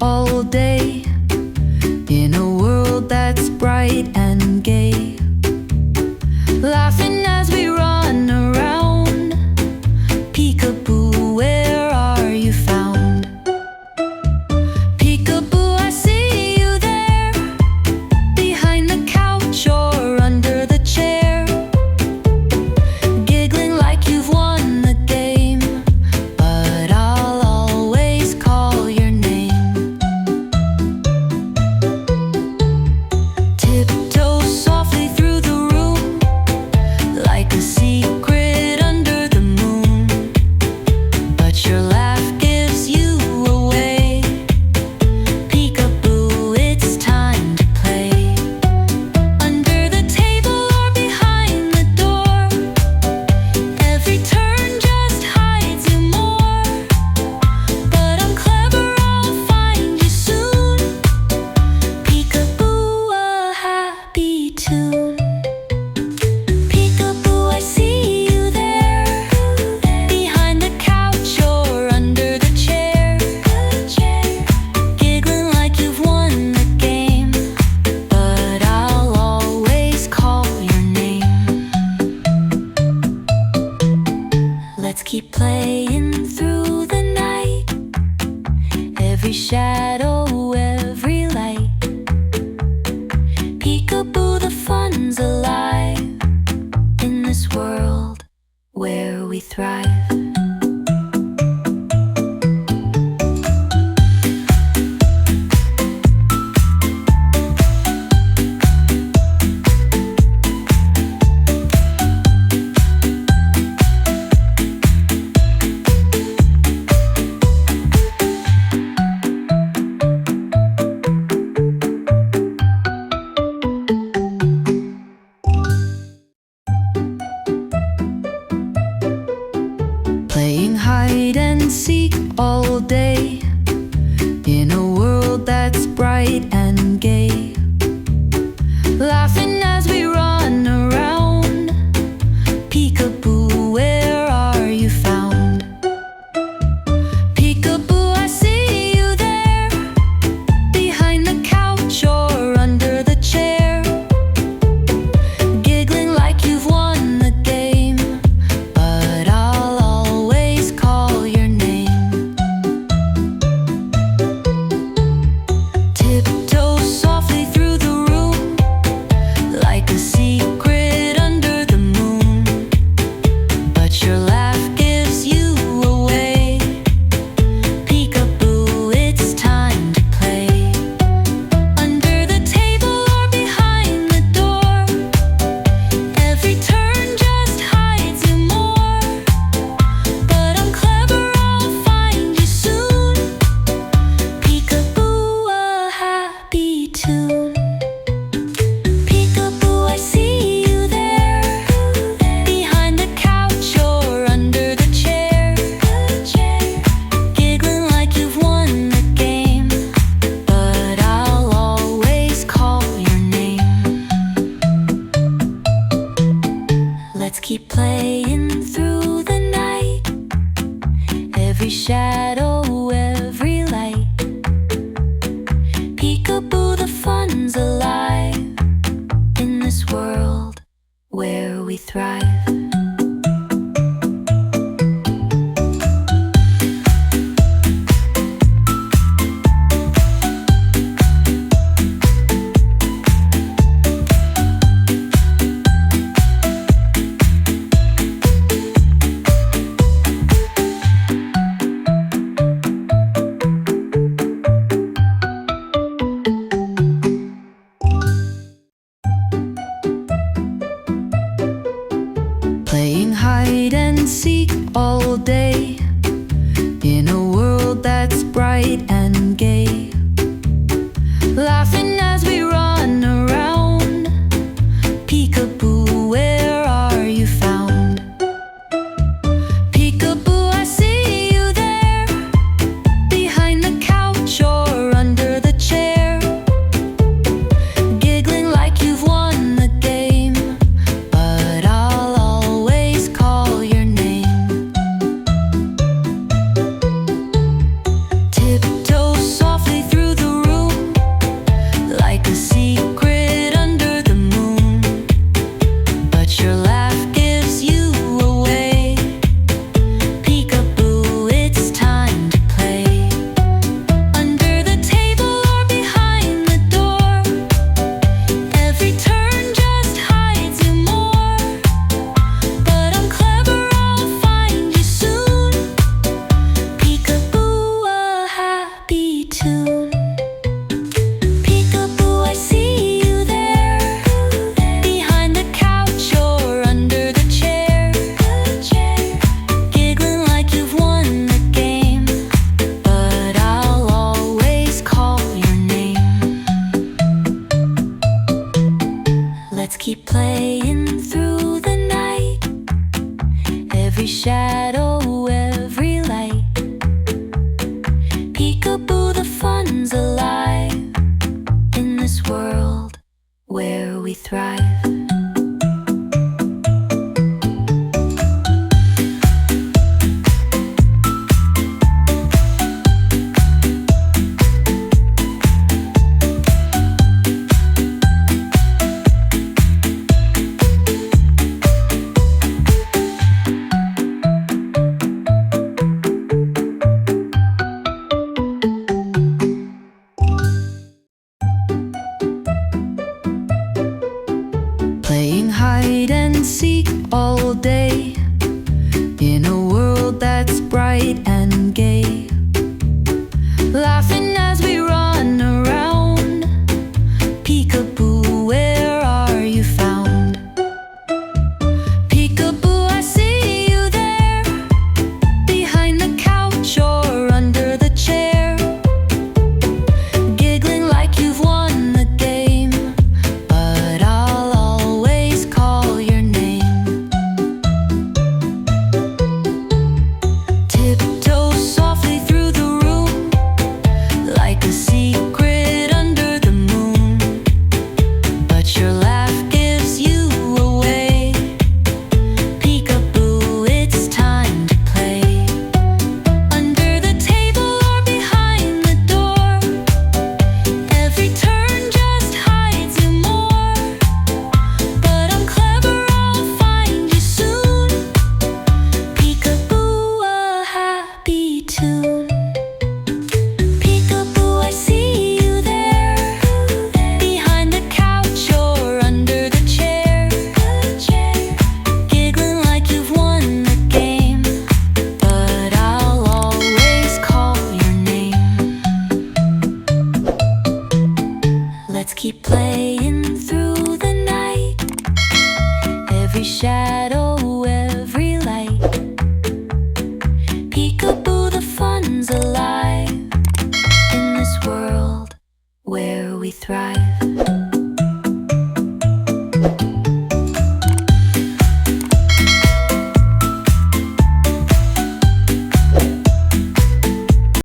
all day in a world that's bright and gay, laughing as we run around. Peekaboo, where are you found? Peekaboo, I see you there, behind the couch or under the chair, giggling like you've won the game, but I'll always call your name. Tiptoe softly through the room, like a secret under the moon, but your laugh gives you away. Peekaboo, it's time to play. Under the table or behind the door, every turn just hides you more, but I'm clever, I'll find you soon. Peekaboo, a happy tune. Peekaboo, I see you there, behind the couch or under the chair, giggling like you've won the game, but I'll always call your name. Let's keep playing through the night, every shadow, every light. Peekaboo, the fun's alive in this world where we thrive. Playing hide and seek all day in a world that's bright and gay, laughing as we run around. Peekaboo, where are you found? Peekaboo, I see you there, behind the couch or under the chair, giggling like you've won the game, but I'll always call your name. Tiptoe softly through the room, like a secret under the moon, but your laugh gives you away. Peekaboo, it's time to play. Under the table or behind the door, every turn just hides you more, but I'm clever, I'll find you soon. Peekaboo, a happy tune. Peekaboo, I see you there, behind the couch or under the chair, giggling like you've won the game, but I'll always call your name. Let's keep playing through the night, every shadow, every light. Peekaboo, the fun's alive in this world where we thrive. Playing hide and seek all day in a world that's bright and gay, laughing as we run around. Peekaboo, where are you found? Peekaboo, I see you there, behind the couch or under the chair, giggling like you've won the game, but I'll always call your name. Tiptoe every shadow, every light. Peekaboo, the fun's alive in this world where we thrive. Playing hide and seek all day in a world that's bright and gay. Laughing as we run around. Peekaboo, where are you found? Peekaboo, I see you there, behind the couch or under the chair, giggling like you've won the game. But I'll always call your name. Tiptoe softly through the room, like a secret under the moon. But your laugh gives you away. Peekaboo, it's time to play. Under the table or behind the door, every turn just hides you more. But I'm clever, I'll find you soon. Peekaboo, a happy tune. Peekaboo, I see you there, behind the couch or under the chair, giggling like you've won the game. But I'll always call your name. Let's keep playing through the night, every shadow, every light. Peekaboo, the fun's alive in this world where we thrive.